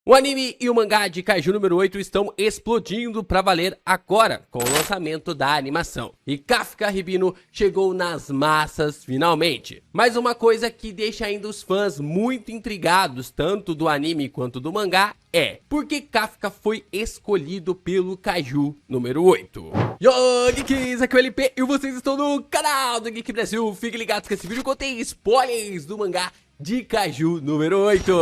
O anime e o mangá de Kaiju número 8 estão explodindo pra valer agora, com o lançamento da animação. E Kafka Ribino chegou nas massas finalmente. Mas uma coisa que deixa ainda os fãs muito intrigados, tanto do anime quanto do mangá, é por que Kafka foi escolhido pelo Kaiju número 8. Yo, Geeks, aqui é o LP e vocês estão no canal do Geek Brasil. Fiquem ligados que esse vídeo contém spoilers do mangá de Kaiju número 8.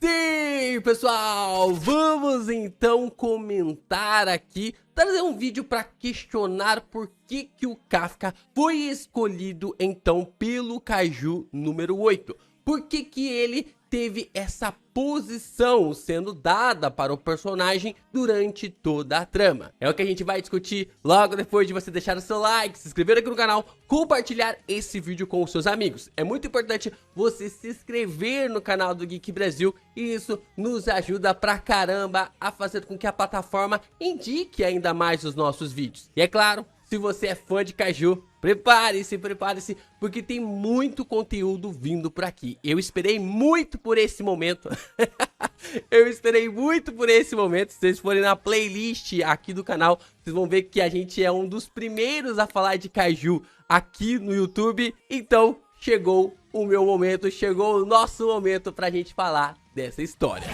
Sim, pessoal, vamos então comentar aqui, trazer um vídeo para questionar por que o Kafka foi escolhido então pelo Kaiju número 8. Por que ele teve essa posição sendo dada para o personagem durante toda a trama? É o que a gente vai discutir logo depois de você deixar o seu like, se inscrever aqui no canal, compartilhar esse vídeo com os seus amigos. É muito importante você se inscrever no canal do Geek Brasil e isso nos ajuda pra caramba a fazer com que a plataforma indique ainda mais os nossos vídeos. E é claro, se você é fã de Kaiju, prepare-se, porque tem muito conteúdo vindo por aqui. Eu esperei muito por esse momento. Se vocês forem na playlist aqui do canal, vocês vão ver que a gente é um dos primeiros a falar de Kaiju aqui no YouTube. Então, chegou o meu momento, chegou o nosso momento pra gente falar dessa história.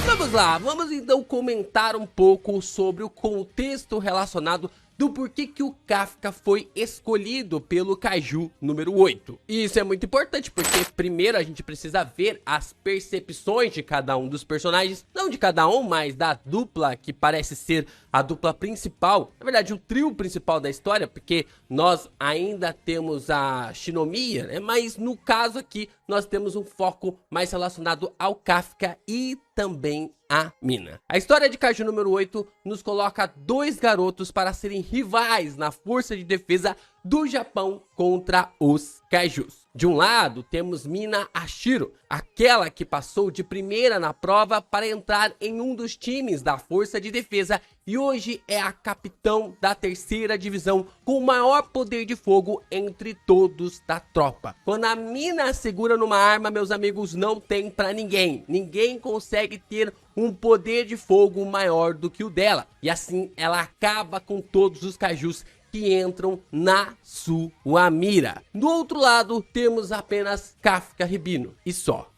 Vamos lá, vamos então comentar um pouco sobre o contexto relacionado do porquê que o Kafka foi escolhido pelo Kaiju número 8. E isso é muito importante porque primeiro a gente precisa ver as percepções de cada um dos personagens, não de cada um, mas da dupla que parece ser a dupla principal, na verdade o trio principal da história, porque nós ainda temos a Shinomiya, né? Mas no caso aqui nós temos um foco mais relacionado ao Kafka e também a Mina. A história de Kaiju número 8 nos coloca dois garotos para serem rivais na força de defesa do Japão contra os Kaijus. De um lado, temos Mina Ashiro, aquela que passou de primeira na prova para entrar em um dos times da força de defesa e hoje é a capitão da terceira divisão com o maior poder de fogo entre todos da tropa. Quando a Mina segura numa arma, meus amigos, não tem pra ninguém. Ninguém consegue ter um poder de fogo maior do que o dela. E assim ela acaba com todos os Kaijus que entram na sua mira. Do outro lado, temos apenas Kafka Ribino. E só.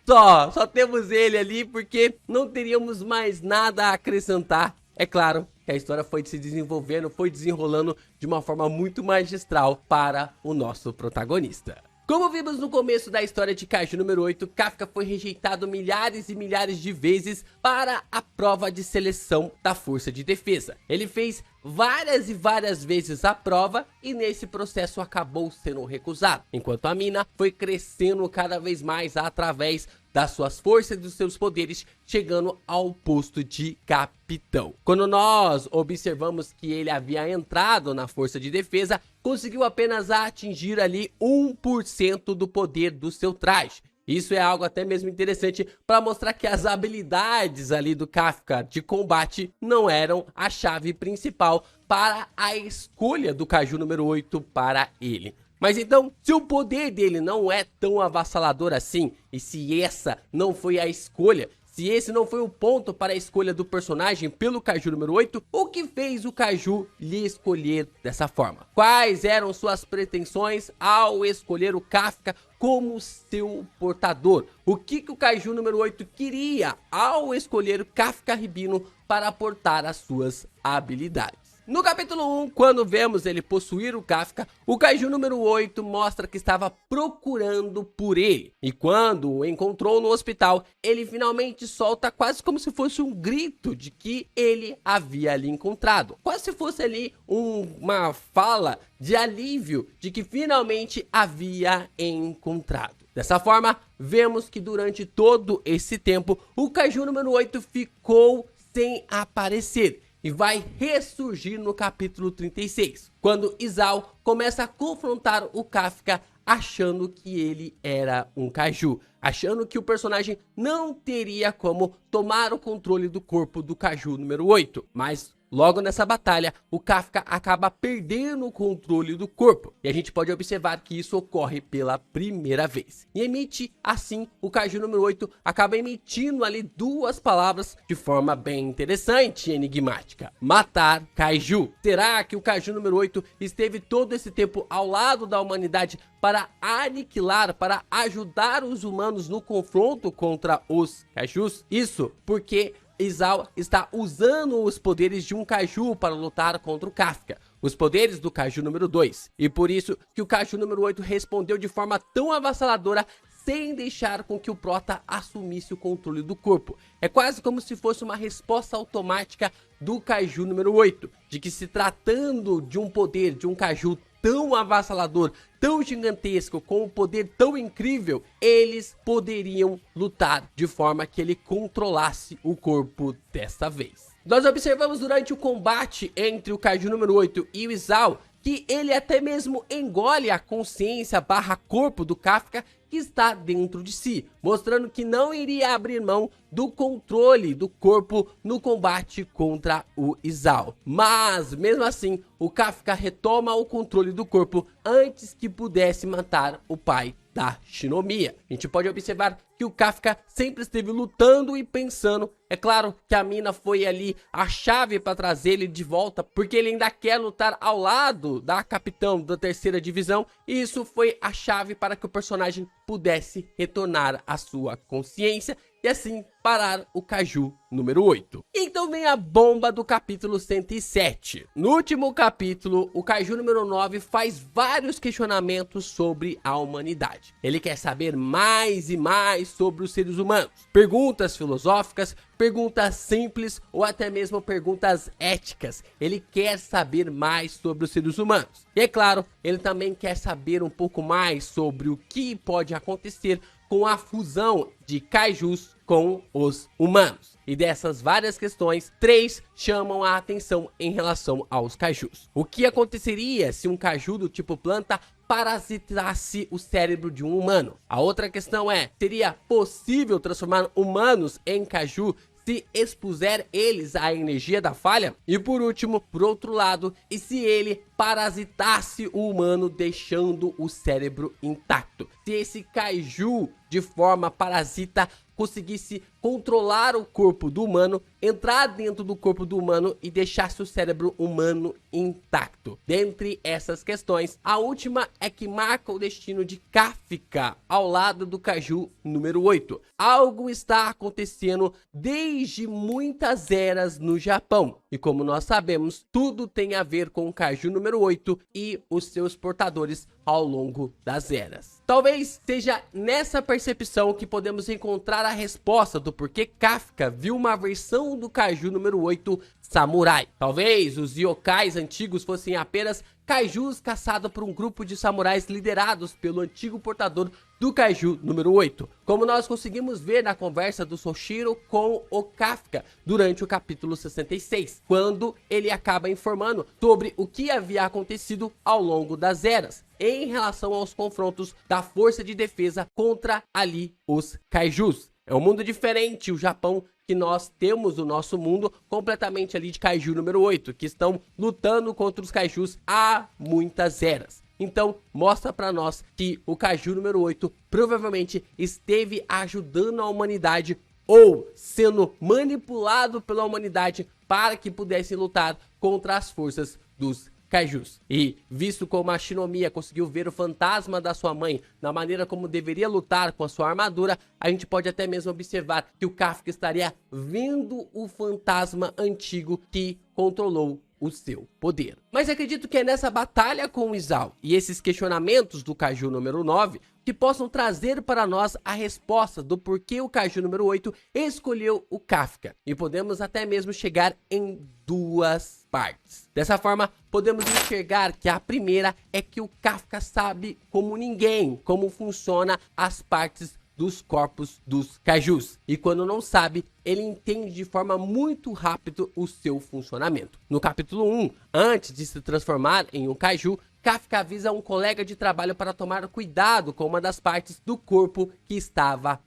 Só temos ele ali porque não teríamos mais nada a acrescentar. É claro que a história foi se desenvolvendo, foi desenrolando de uma forma muito magistral para o nosso protagonista. Como vimos no começo da história de Kaiju número 8, Kafka foi rejeitado milhares e milhares de vezes para a prova de seleção da força de defesa. Ele fez várias e várias vezes a prova e nesse processo acabou sendo recusado, enquanto a Mina foi crescendo cada vez mais através das suas forças e dos seus poderes, chegando ao posto de capitão. Quando nós observamos que ele havia entrado na força de defesa, conseguiu apenas atingir ali 1% do poder do seu traje. Isso é algo até mesmo interessante para mostrar que as habilidades ali do Kafka de combate não eram a chave principal para a escolha do Kaiju número 8 para ele. Mas então, se o poder dele não é tão avassalador assim, e se essa não foi a escolha, se esse não foi o ponto para a escolha do personagem pelo Kaiju número 8, o que fez o Kaiju lhe escolher dessa forma? Quais eram suas pretensões ao escolher o Kafka como seu portador? O que o Kaiju número 8 queria ao escolher o Kafka Ribino para portar as suas habilidades? No capítulo 1, quando vemos ele possuir o Kafka, o Kaiju número 8 mostra que estava procurando por ele. E quando o encontrou no hospital, ele finalmente solta quase como se fosse um grito de que ele havia ali encontrado. Quase se fosse ali uma fala de alívio de que finalmente havia encontrado. Dessa forma, vemos que durante todo esse tempo, o Kaiju número 8 ficou sem aparecer. E vai ressurgir no capítulo 36, quando Isao começa a confrontar o Kafka achando que ele era um Kaiju, achando que o personagem não teria como tomar o controle do corpo do Kaiju número 8, mas Logo nessa batalha, o Kafka acaba perdendo o controle do corpo, e a gente pode observar que isso ocorre pela primeira vez. E emite, assim, o Kaiju número 8 acaba emitindo ali duas palavras de forma bem interessante e enigmática: matar Kaiju. Será que o Kaiju número 8 esteve todo esse tempo ao lado da humanidade para aniquilar, para ajudar os humanos no confronto contra os Kaijus? Isso porque Isao está usando os poderes de um Kaiju para lutar contra o Kafka, os poderes do Kaiju número 2. E por isso que o Kaiju número 8 respondeu de forma tão avassaladora, sem deixar com que o Prota assumisse o controle do corpo. É quase como se fosse uma resposta automática do Kaiju número 8, de que, se tratando de um poder de um Kaiju tão avassalador, tão gigantesco, com um poder tão incrível, eles poderiam lutar de forma que ele controlasse o corpo desta vez. Nós observamos durante o combate entre o Kaiju número 8 e o Isao que ele até mesmo engole a consciência barra corpo do Kafka que está dentro de si, mostrando que não iria abrir mão do controle do corpo no combate contra o Isao. Mas, mesmo assim, o Kafka retoma o controle do corpo antes que pudesse matar o pai da Shinomiya. A gente pode observar que o Kafka sempre esteve lutando e pensando. É claro que a mina foi ali a chave para trazer ele de volta, porque ele ainda quer lutar ao lado da capitão da 3ª divisão, e isso foi a chave para que o personagem pudesse retornar à sua consciência e assim parar o Kaiju número 8. Então vem a bomba do capítulo 107. No último capítulo, o Kaiju número 9 faz vários questionamentos sobre a humanidade. Ele quer saber mais e mais sobre os seres humanos. Perguntas filosóficas, perguntas simples ou até mesmo perguntas éticas. Ele quer saber mais sobre os seres humanos. E é claro, ele também quer saber um pouco mais sobre o que pode acontecer com a fusão de Kaijus com os humanos. E dessas várias questões, 3 chamam a atenção em relação aos Kaijus. O que aconteceria se um Kaiju do tipo planta parasitasse o cérebro de um humano? A outra questão é: seria possível transformar humanos em Kaiju se expuser eles à energia da falha? E por último, por outro lado, e se ele parasitasse o humano deixando o cérebro intacto? Se esse Kaiju de forma parasita conseguisse controlar o corpo do humano, entrar dentro do corpo do humano e deixasse o cérebro humano intacto. Dentre essas questões, a última é que marca o destino de Kafka ao lado do Kaiju número 8. Algo está acontecendo desde muitas eras no Japão. E como nós sabemos, tudo tem a ver com o Kaiju número 8 e os seus portadores ao longo das eras. Talvez seja nessa percepção que podemos encontrar a resposta do porquê Kafka viu uma versão do Kaiju número 8 samurai. Talvez os yokais antigos fossem apenas Kaijus caçados por um grupo de samurais liderados pelo antigo portador do Kaiju número 8, como nós conseguimos ver na conversa do Soshiro com o Kafka durante o capítulo 66, quando ele acaba informando sobre o que havia acontecido ao longo das eras em relação aos confrontos da força de defesa contra ali os Kaijus. É um mundo diferente, o Japão, que nós temos o nosso mundo completamente ali de Kaiju número 8, que estão lutando contra os Kaijus há muitas eras. Então, mostra pra nós que o Kaiju número 8 provavelmente esteve ajudando a humanidade ou sendo manipulado pela humanidade para que pudessem lutar contra as forças dos Kaijus. E visto como a Shinomiya conseguiu ver o fantasma da sua mãe na maneira como deveria lutar com a sua armadura, a gente pode até mesmo observar que o Kafka estaria vendo o fantasma antigo que controlou o seu poder. Mas acredito que é nessa batalha com o Isao e esses questionamentos do Kaiju número 9 que possam trazer para nós a resposta do porquê o Kaiju número 8 escolheu o Kafka. E podemos até mesmo chegar em duas partes. Dessa forma, podemos enxergar que a primeira é que o Kafka sabe como ninguém como funciona as partes dos corpos dos Kaijus. E quando não sabe, ele entende de forma muito rápida o seu funcionamento. No capítulo 1, antes de se transformar em um Kaiju, Kafka avisa um colega de trabalho para tomar cuidado com uma das partes do corpo que estava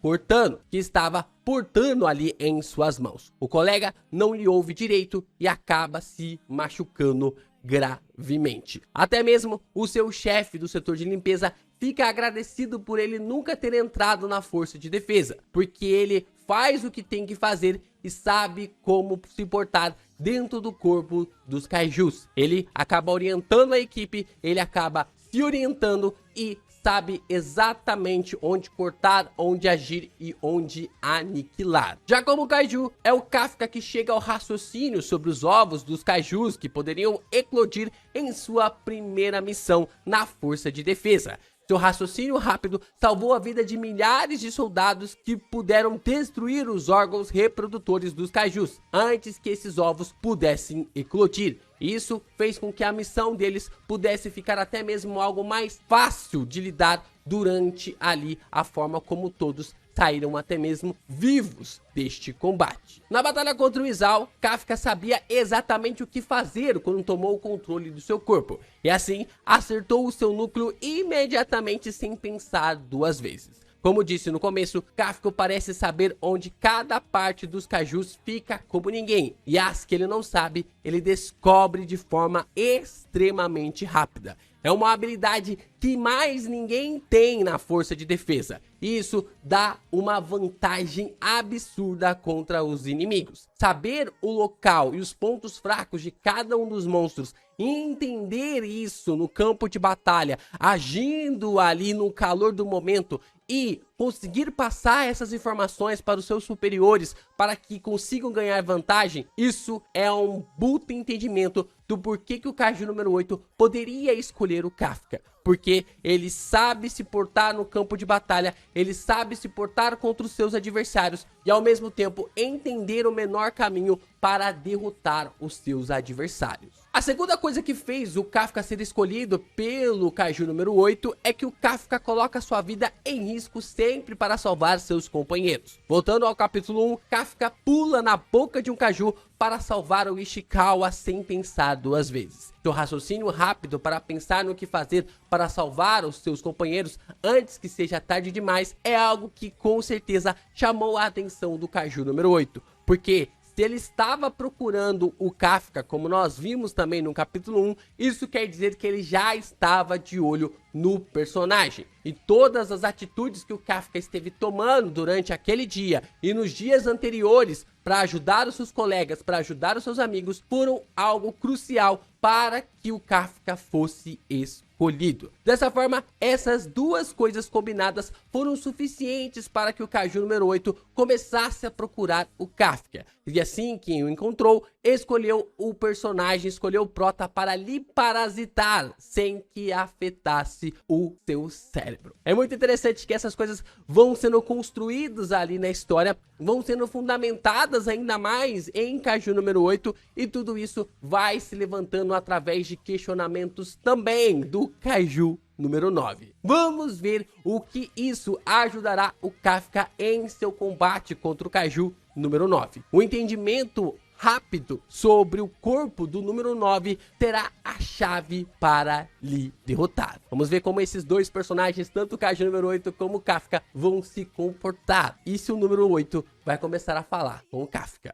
portando ali em suas mãos. O colega não lhe ouve direito e acaba se machucando gravemente. Até mesmo o seu chefe do setor de limpeza fica agradecido por ele nunca ter entrado na força de defesa, porque ele faz o que tem que fazer e sabe como se portar dentro do corpo dos kaijus. Ele acaba orientando a equipe, ele acaba se orientando e sabe exatamente onde cortar, onde agir e onde aniquilar. Já como kaiju, é o Kafka que chega ao raciocínio sobre os ovos dos kaijus que poderiam eclodir em sua primeira missão na força de defesa. Seu raciocínio rápido salvou a vida de milhares de soldados que puderam destruir os órgãos reprodutores dos kaijus antes que esses ovos pudessem eclodir. Isso fez com que a missão deles pudesse ficar até mesmo algo mais fácil de lidar durante ali a forma como todos saíram até mesmo vivos deste combate. Na batalha contra o Izal, Kafka sabia exatamente o que fazer quando tomou o controle do seu corpo, e assim acertou o seu núcleo imediatamente sem pensar duas vezes. Como disse no começo, Kafka parece saber onde cada parte dos kaijus fica como ninguém, e as que ele não sabe, ele descobre de forma extremamente rápida. É uma habilidade que mais ninguém tem na força de defesa. E isso dá uma vantagem absurda contra os inimigos. Saber o local e os pontos fracos de cada um dos monstros e entender isso no campo de batalha, agindo ali no calor do momento e conseguir passar essas informações para os seus superiores para que consigam ganhar vantagem, isso é um puta entendimento do porquê que o Kaiju número 8 poderia escolher o Kafka. Porque ele sabe se portar no campo de batalha, ele sabe se portar contra os seus adversários e ao mesmo tempo entender o menor caminho para derrotar os seus adversários. A segunda coisa que fez o Kafka ser escolhido pelo Kaiju número 8 é que o Kafka coloca sua vida em risco sempre para salvar seus companheiros. Voltando ao capítulo 1, Kafka pula na boca de um Kaiju para salvar o Ishikawa sem pensar duas vezes. Seu raciocínio rápido para pensar no que fazer para salvar os seus companheiros antes que seja tarde demais é algo que com certeza chamou a atenção do Kaiju número 8, porque se ele estava procurando o Kafka, como nós vimos também no capítulo 1, isso quer dizer que ele já estava de olho no personagem. E todas as atitudes que o Kafka esteve tomando durante aquele dia e nos dias anteriores para ajudar os seus colegas, para ajudar os seus amigos, foram algo crucial para que o Kafka fosse escolhido. Dessa forma, essas duas coisas combinadas foram suficientes para que o Kaiju número 8 começasse a procurar o Kafka. E assim que o encontrou, escolheu o personagem, escolheu o Prota para lhe parasitar, sem que afetasse o seu cérebro. É muito interessante que essas coisas vão sendo construídas ali na história, vão sendo fundamentadas ainda mais em Kaiju número 8, e tudo isso vai se levantando através de questionamentos também do Kaiju número 9. Vamos ver o que isso ajudará o Kafka em seu combate contra o Kaiju número 9. O entendimento rápido sobre o corpo do número 9 terá a chave para lhe derrotar. Vamos ver como esses dois personagens, tanto o Kaiju número 8 como o Kafka, vão se comportar. E se o número 8 vai começar a falar com o Kafka.